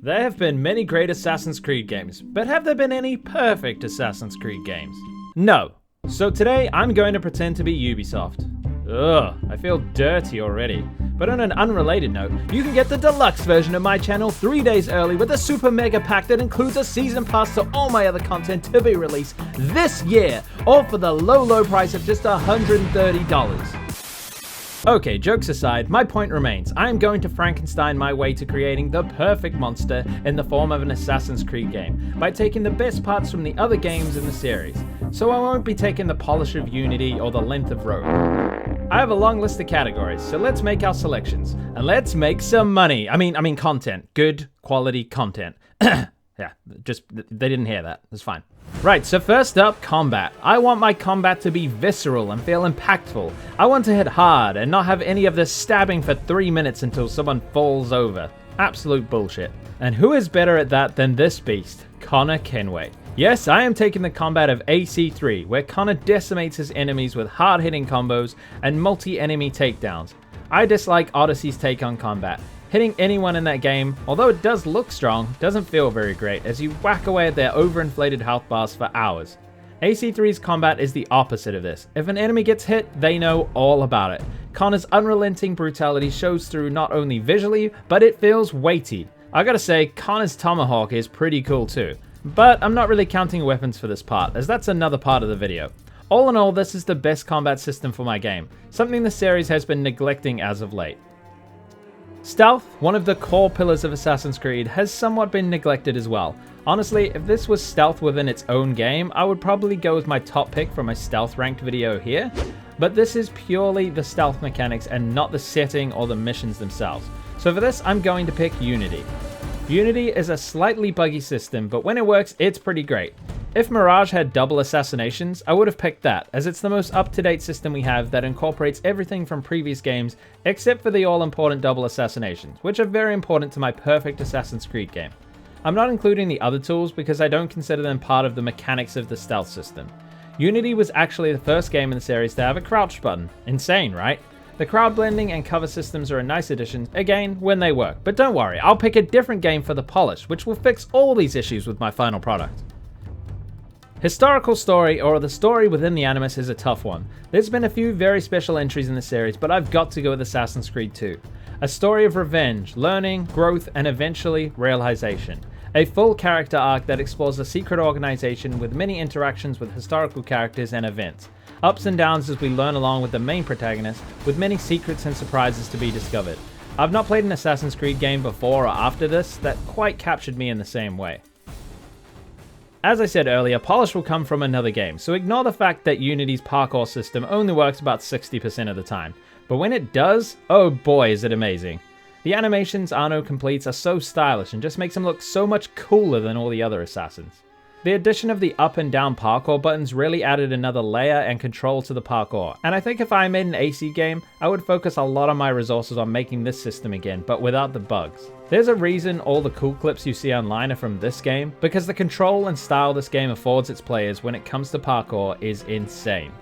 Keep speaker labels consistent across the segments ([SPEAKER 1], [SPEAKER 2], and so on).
[SPEAKER 1] There have been many great Assassin's Creed games, but have there been any perfect Assassin's Creed games? No. So today I'm going to pretend to be Ubisoft. Ugh, I feel dirty already. But on an unrelated note, you can get the deluxe version of my channel 3 days early with a super mega pack that includes a season pass to all my other content to be released this year, all for the low price of just $130. Okay, jokes aside, my point remains. I am going to Frankenstein my way to creating the perfect monster in the form of an Assassin's Creed game by taking the best parts from the other games in the series. So I won't be taking the polish of Unity or the length of Rogue. I have a long list of categories, so let's make our selections. And let's make some money. I mean content. Good quality content. Yeah, just, they didn't hear that. It's fine. Right, so first up, combat. I want my combat to be visceral and feel impactful. I want to hit hard and not have any of this stabbing for 3 minutes until someone falls over. Absolute bullshit. And who is better at that than this beast, Connor Kenway? Yes, I am taking the combat of AC3, where Connor decimates his enemies with hard-hitting combos and multi-enemy takedowns. I dislike Odyssey's take on combat. Hitting anyone in that game, although it does look strong, doesn't feel very great as you whack away at their overinflated health bars for hours. AC3's combat is the opposite of this. If an enemy gets hit, they know all about it. Connor's unrelenting brutality shows through not only visually, but it feels weighty. I gotta say, Connor's tomahawk is pretty cool too. But I'm not really counting weapons for this part, as that's another part of the video. All in all, this is the best combat system for my game, something the series has been neglecting as of late. Stealth, one of the core pillars of Assassin's Creed, has somewhat been neglected as well. Honestly, if this was stealth within its own game, I would probably go with my top pick from my stealth ranked video here, but this is purely the stealth mechanics and not the setting or the missions themselves. So for this, I'm going to pick Unity. Unity is a slightly buggy system, but when it works, it's pretty great. If Mirage had double assassinations, I would have picked that, as it's the most up-to-date system we have that incorporates everything from previous games, except for the all-important double assassinations, which are very important to my perfect Assassin's Creed game. I'm not including the other tools because I don't consider them part of the mechanics of the stealth system. Unity was actually the first game in the series to have a crouch button. Insane, right? The crowd blending and cover systems are a nice addition, again, when they work. But don't worry, I'll pick a different game for the polish, which will fix all these issues with my final product. Historical story, or the story within the Animus, is a tough one. There's been a few very special entries in the series, but I've got to go with Assassin's Creed 2. A story of revenge, learning, growth, and eventually realization. A full character arc that explores a secret organization with many interactions with historical characters and events. Ups and downs as we learn along with the main protagonist, with many secrets and surprises to be discovered. I've not played an Assassin's Creed game before or after this that quite captured me in the same way. As I said earlier, polish will come from another game, so ignore the fact that Unity's parkour system only works about 60% of the time. But when it does, oh boy is it amazing. The animations Arno completes are so stylish and just makes him look so much cooler than all the other assassins. The addition of the up and down parkour buttons really added another layer and control to the parkour, and I think if I made an AC game, I would focus a lot of my resources on making this system again, but without the bugs. There's a reason all the cool clips you see online are from this game, because the control and style this game affords its players when it comes to parkour is insane.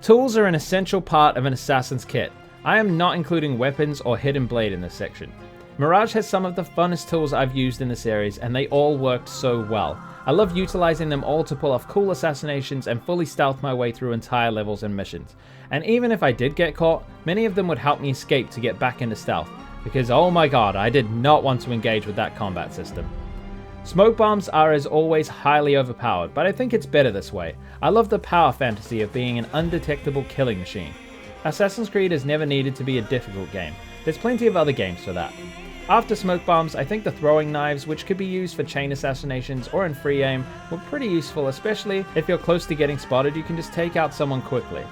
[SPEAKER 1] Tools are an essential part of an assassin's kit. I am not including weapons or hidden blade in this section. Mirage has some of the funnest tools I've used in the series, and they all worked so well. I love utilizing them all to pull off cool assassinations and fully stealth my way through entire levels and missions. And even if I did get caught, many of them would help me escape to get back into stealth, because oh my god, I did not want to engage with that combat system. Smoke bombs are as always highly overpowered, but I think it's better this way. I love the power fantasy of being an undetectable killing machine. Assassin's Creed has never needed to be a difficult game. There's plenty of other games for that. After smoke bombs, I think the throwing knives, which could be used for chain assassinations or in free aim, were pretty useful, especially if you're close to getting spotted, you can just take out someone quickly.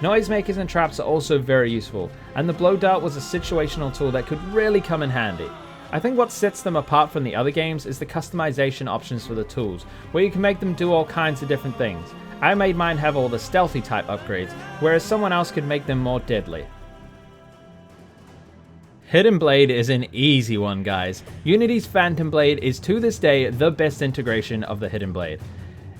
[SPEAKER 1] Noisemakers and traps are also very useful, and the blow dart was a situational tool that could really come in handy. I think what sets them apart from the other games is the customization options for the tools, where you can make them do all kinds of different things. I made mine have all the stealthy type upgrades, whereas someone else could make them more deadly. Hidden Blade is an easy one, guys. Unity's Phantom Blade is to this day the best integration of the Hidden Blade.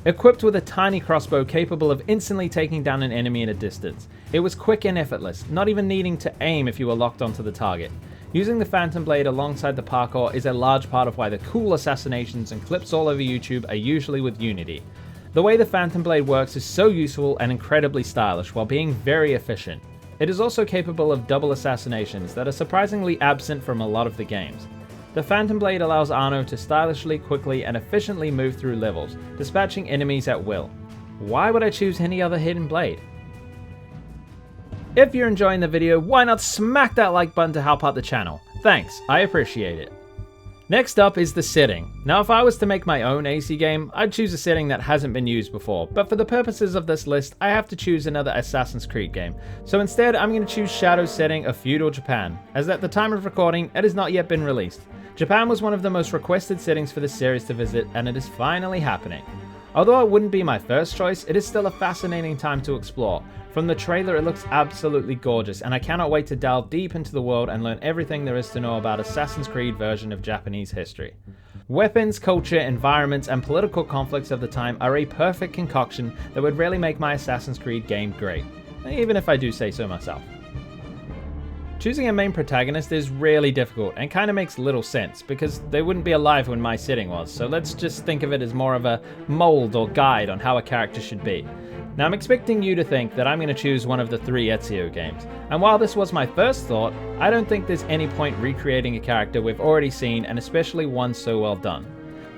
[SPEAKER 1] Equipped with a tiny crossbow capable of instantly taking down an enemy in a distance, it was quick and effortless, not even needing to aim if you were locked onto the target. Using the Phantom Blade alongside the parkour is a large part of why the cool assassinations and clips all over YouTube are usually with Unity. The way the Phantom Blade works is so useful and incredibly stylish while being very efficient. It is also capable of double assassinations that are surprisingly absent from a lot of the games. The Phantom Blade allows Arno to stylishly, quickly, and efficiently move through levels, dispatching enemies at will. Why would I choose any other hidden blade? If you're enjoying the video, why not smack that like button to help out the channel? Thanks, I appreciate it. Next up is the setting. Now if I was to make my own AC game, I'd choose a setting that hasn't been used before, but for the purposes of this list, I have to choose another Assassin's Creed game. So instead, I'm going to choose Shadow's setting of feudal Japan, as at the time of recording, it has not yet been released. Japan was one of the most requested settings for this series to visit, and it is finally happening. Although it wouldn't be my first choice, it is still a fascinating time to explore. From the trailer, it looks absolutely gorgeous, and I cannot wait to delve deep into the world and learn everything there is to know about Assassin's Creed version of Japanese history. Weapons, culture, environments, and political conflicts of the time are a perfect concoction that would really make my Assassin's Creed game great, even if I do say so myself. Choosing a main protagonist is really difficult and kind of makes little sense because they wouldn't be alive when my setting was, so let's just think of it as more of a mold or guide on how a character should be. Now I'm expecting you to think that I'm going to choose one of the 3 Ezio games, and while this was my first thought, I don't think there's any point recreating a character we've already seen, and especially one so well done.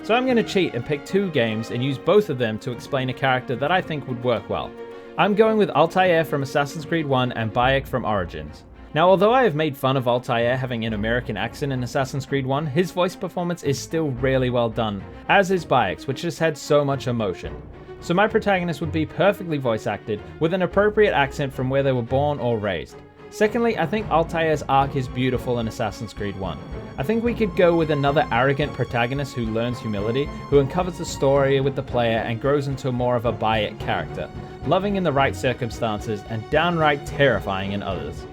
[SPEAKER 1] So I'm going to cheat and pick 2 games and use both of them to explain a character that I think would work well. I'm going with Altair from Assassin's Creed 1 and Bayek from Origins. Now, although I have made fun of Altair having an American accent in Assassin's Creed 1, his voice performance is still really well done, as is Bayek's, which just had so much emotion. So my protagonist would be perfectly voice acted, with an appropriate accent from where they were born or raised. Secondly, I think Altair's arc is beautiful in Assassin's Creed 1. I think we could go with another arrogant protagonist who learns humility, who uncovers the story with the player and grows into more of a Bayek character, loving in the right circumstances and downright terrifying in others.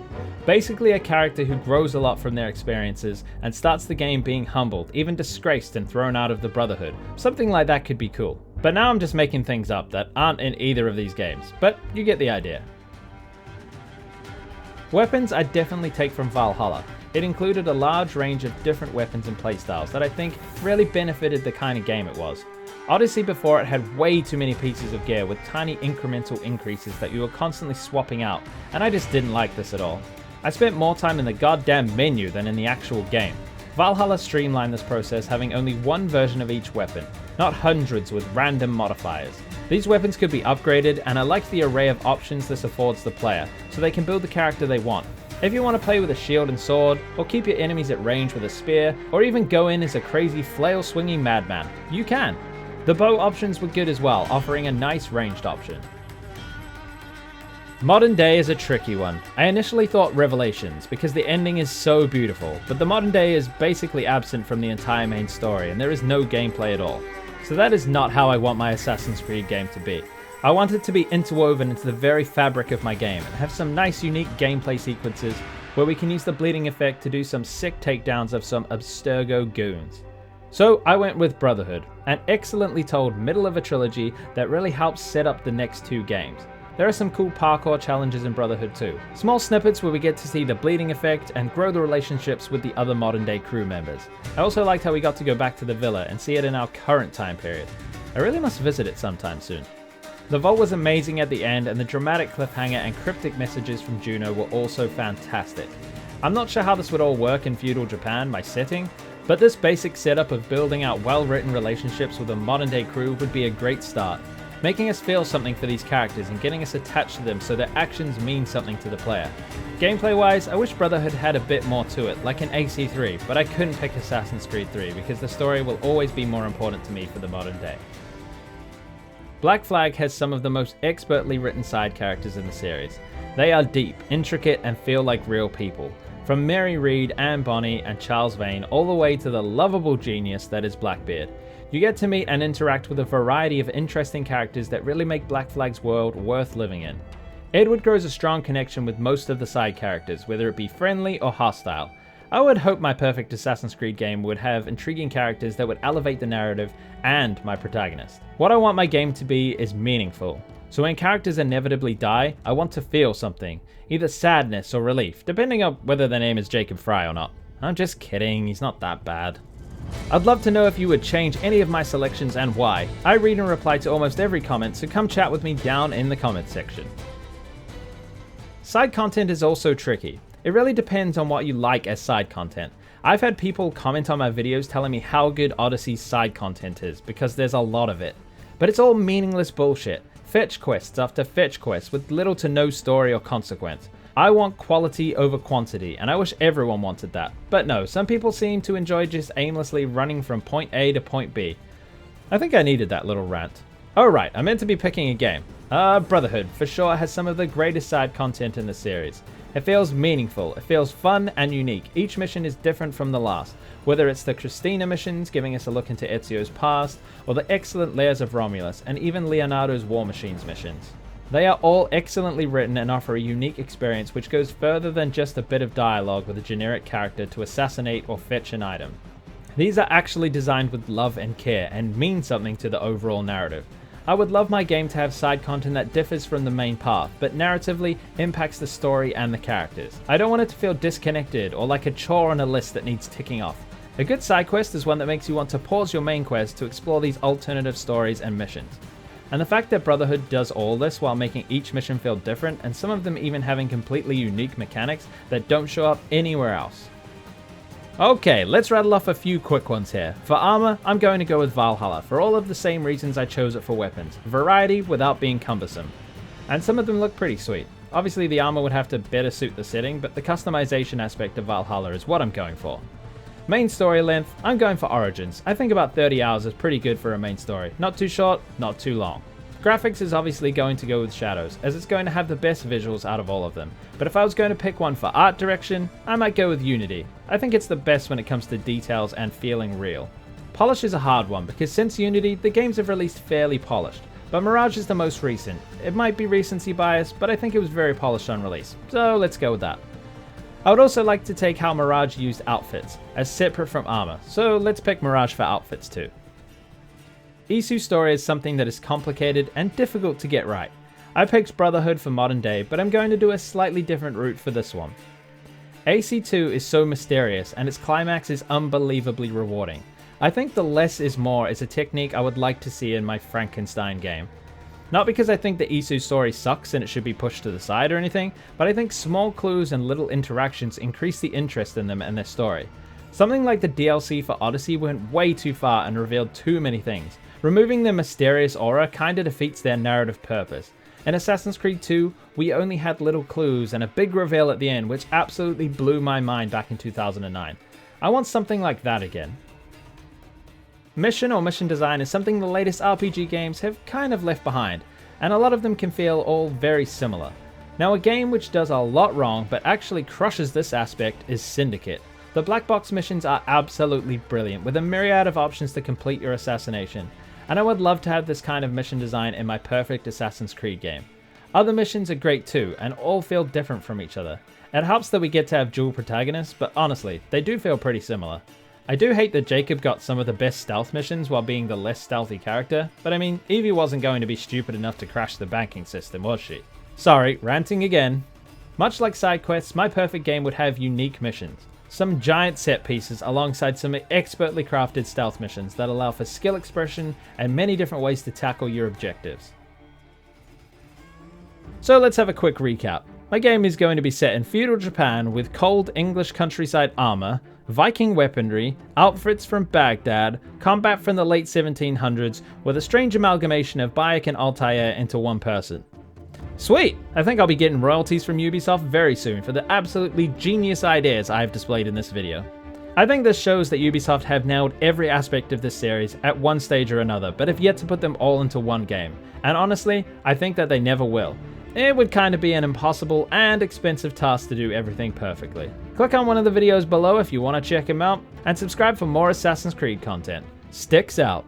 [SPEAKER 1] Basically a character who grows a lot from their experiences and starts the game being humbled, even disgraced and thrown out of the Brotherhood. Something like that could be cool. But now I'm just making things up that aren't in either of these games, but you get the idea. Weapons I'd definitely take from Valhalla. It included a large range of different weapons and playstyles that I think really benefited the kind of game it was. Odyssey before it had way too many pieces of gear with tiny incremental increases that you were constantly swapping out, and I just didn't like this at all. I spent more time in the goddamn menu than in the actual game. Valhalla streamlined this process, having only one version of each weapon, not hundreds with random modifiers. These weapons could be upgraded, and I like the array of options this affords the player, so they can build the character they want. If you want to play with a shield and sword, or keep your enemies at range with a spear, or even go in as a crazy flail-swinging madman, you can. The bow options were good as well, offering a nice ranged option. Modern day is a tricky one. I initially thought Revelations because the ending is so beautiful, but the modern day is basically absent from the entire main story and there is no gameplay at all. So that is not how I want my Assassin's Creed game to be. I want it to be interwoven into the very fabric of my game and have some nice unique gameplay sequences where we can use the bleeding effect to do some sick takedowns of some Abstergo goons. So I went with Brotherhood, an excellently told middle of a trilogy that really helps set up the next 2 games. There are some cool parkour challenges in Brotherhood too. Small snippets where we get to see the bleeding effect and grow the relationships with the other modern day crew members. I also liked how we got to go back to the villa and see it in our current time period. I really must visit it sometime soon. The vault was amazing at the end, and the dramatic cliffhanger and cryptic messages from Juno were also fantastic. I'm not sure how this would all work in feudal Japan, my setting, but this basic setup of building out well-written relationships with a modern day crew would be a great start. Making us feel something for these characters and getting us attached to them so their actions mean something to the player. Gameplay wise, I wish Brotherhood had a bit more to it, like in AC3, but I couldn't pick Assassin's Creed 3 because the story will always be more important to me for the modern day. Black Flag has some of the most expertly written side characters in the series. They are deep, intricate, and feel like real people. From Mary Reed, Anne Bonny, and Charles Vane, all the way to the lovable genius that is Blackbeard. You get to meet and interact with a variety of interesting characters that really make Black Flag's world worth living in. Edward grows a strong connection with most of the side characters, whether it be friendly or hostile. I would hope my perfect Assassin's Creed game would have intriguing characters that would elevate the narrative and my protagonist. What I want my game to be is meaningful. So when characters inevitably die, I want to feel something, either sadness or relief, depending on whether their name is Jacob Fry or not. I'm just kidding, he's not that bad. I'd love to know if you would change any of my selections and why. I read and reply to almost every comment, so come chat with me down in the comment section. Side content is also tricky. It really depends on what you like as side content. I've had people comment on my videos telling me how good Odyssey's side content is, because there's a lot of it. But it's all meaningless bullshit. Fetch quests after fetch quests with little to no story or consequence. I want quality over quantity, and I wish everyone wanted that. But no, some people seem to enjoy just aimlessly running from point A to point B. I think I needed that little rant. Oh right, I meant to be picking a game. Brotherhood for sure has some of the greatest side content in the series. It feels meaningful, it feels fun and unique. Each mission is different from the last, whether it's the Christina missions giving us a look into Ezio's past, or the excellent layers of Romulus, and even Leonardo's War Machines missions. They are all excellently written and offer a unique experience which goes further than just a bit of dialogue with a generic character to assassinate or fetch an item. These are actually designed with love and care and mean something to the overall narrative. I would love my game to have side content that differs from the main path, but narratively impacts the story and the characters. I don't want it to feel disconnected or like a chore on a list that needs ticking off. A good side quest is one that makes you want to pause your main quest to explore these alternative stories and missions. And the fact that Brotherhood does all this while making each mission feel different, and some of them even having completely unique mechanics that don't show up anywhere else. Okay, let's rattle off a few quick ones here. For armor, I'm going to go with Valhalla for all of the same reasons I chose it for weapons. Variety without being cumbersome. And some of them look pretty sweet. Obviously the armor would have to better suit the setting, but the customization aspect of Valhalla is what I'm going for. Main story length, I'm going for Origins. I think about 30 hours is pretty good for a main story. Not too short, not too long. Graphics is obviously going to go with Shadows, as it's going to have the best visuals out of all of them. But if I was going to pick one for art direction, I might go with Unity. I think it's the best when it comes to details and feeling real. Polish is a hard one, because since Unity, the games have released fairly polished. But Mirage is the most recent. It might be recency bias, but I think it was very polished on release. So let's go with that. I would also like to take how Mirage used outfits, as separate from armor, so let's pick Mirage for outfits too. Ezio's story is something that is complicated and difficult to get right. I picked Brotherhood for modern day, but I'm going to do a slightly different route for this one. AC2 is so mysterious, and its climax is unbelievably rewarding. I think the less is more is a technique I would like to see in my Frankenstein game. Not because I think that Ezio's story sucks and it should be pushed to the side or anything, but I think small clues and little interactions increase the interest in them and their story. Something like the DLC for Odyssey went way too far and revealed too many things. Removing their mysterious aura kinda defeats their narrative purpose. In Assassin's Creed 2, we only had little clues and a big reveal at the end which absolutely blew my mind back in 2009. I want something like that again. Mission or mission design is something the latest RPG games have kind of left behind, and a lot of them can feel all very similar. Now a game which does a lot wrong but actually crushes this aspect is Syndicate. The black box missions are absolutely brilliant, with a myriad of options to complete your assassination, and I would love to have this kind of mission design in my perfect Assassin's Creed game. Other missions are great too, and all feel different from each other. It helps that we get to have dual protagonists, but honestly, they do feel pretty similar. I do hate that Jacob got some of the best stealth missions while being the less stealthy character, but I mean, Evie wasn't going to be stupid enough to crash the banking system, was she? Sorry, ranting again. Much like side quests, my perfect game would have unique missions. Some giant set pieces alongside some expertly crafted stealth missions that allow for skill expression and many different ways to tackle your objectives. So let's have a quick recap. My game is going to be set in feudal Japan with cold English countryside armor, Viking weaponry, outfits from Baghdad, combat from the late 1700s, with a strange amalgamation of Bayek and Altair into one person. Sweet! I think I'll be getting royalties from Ubisoft very soon for the absolutely genius ideas I have displayed in this video. I think this shows that Ubisoft have nailed every aspect of this series at one stage or another, but have yet to put them all into one game. And honestly, I think that they never will. It would kind of be an impossible and expensive task to do everything perfectly. Click on one of the videos below if you want to check them out, and subscribe for more Assassin's Creed content. Sticks out!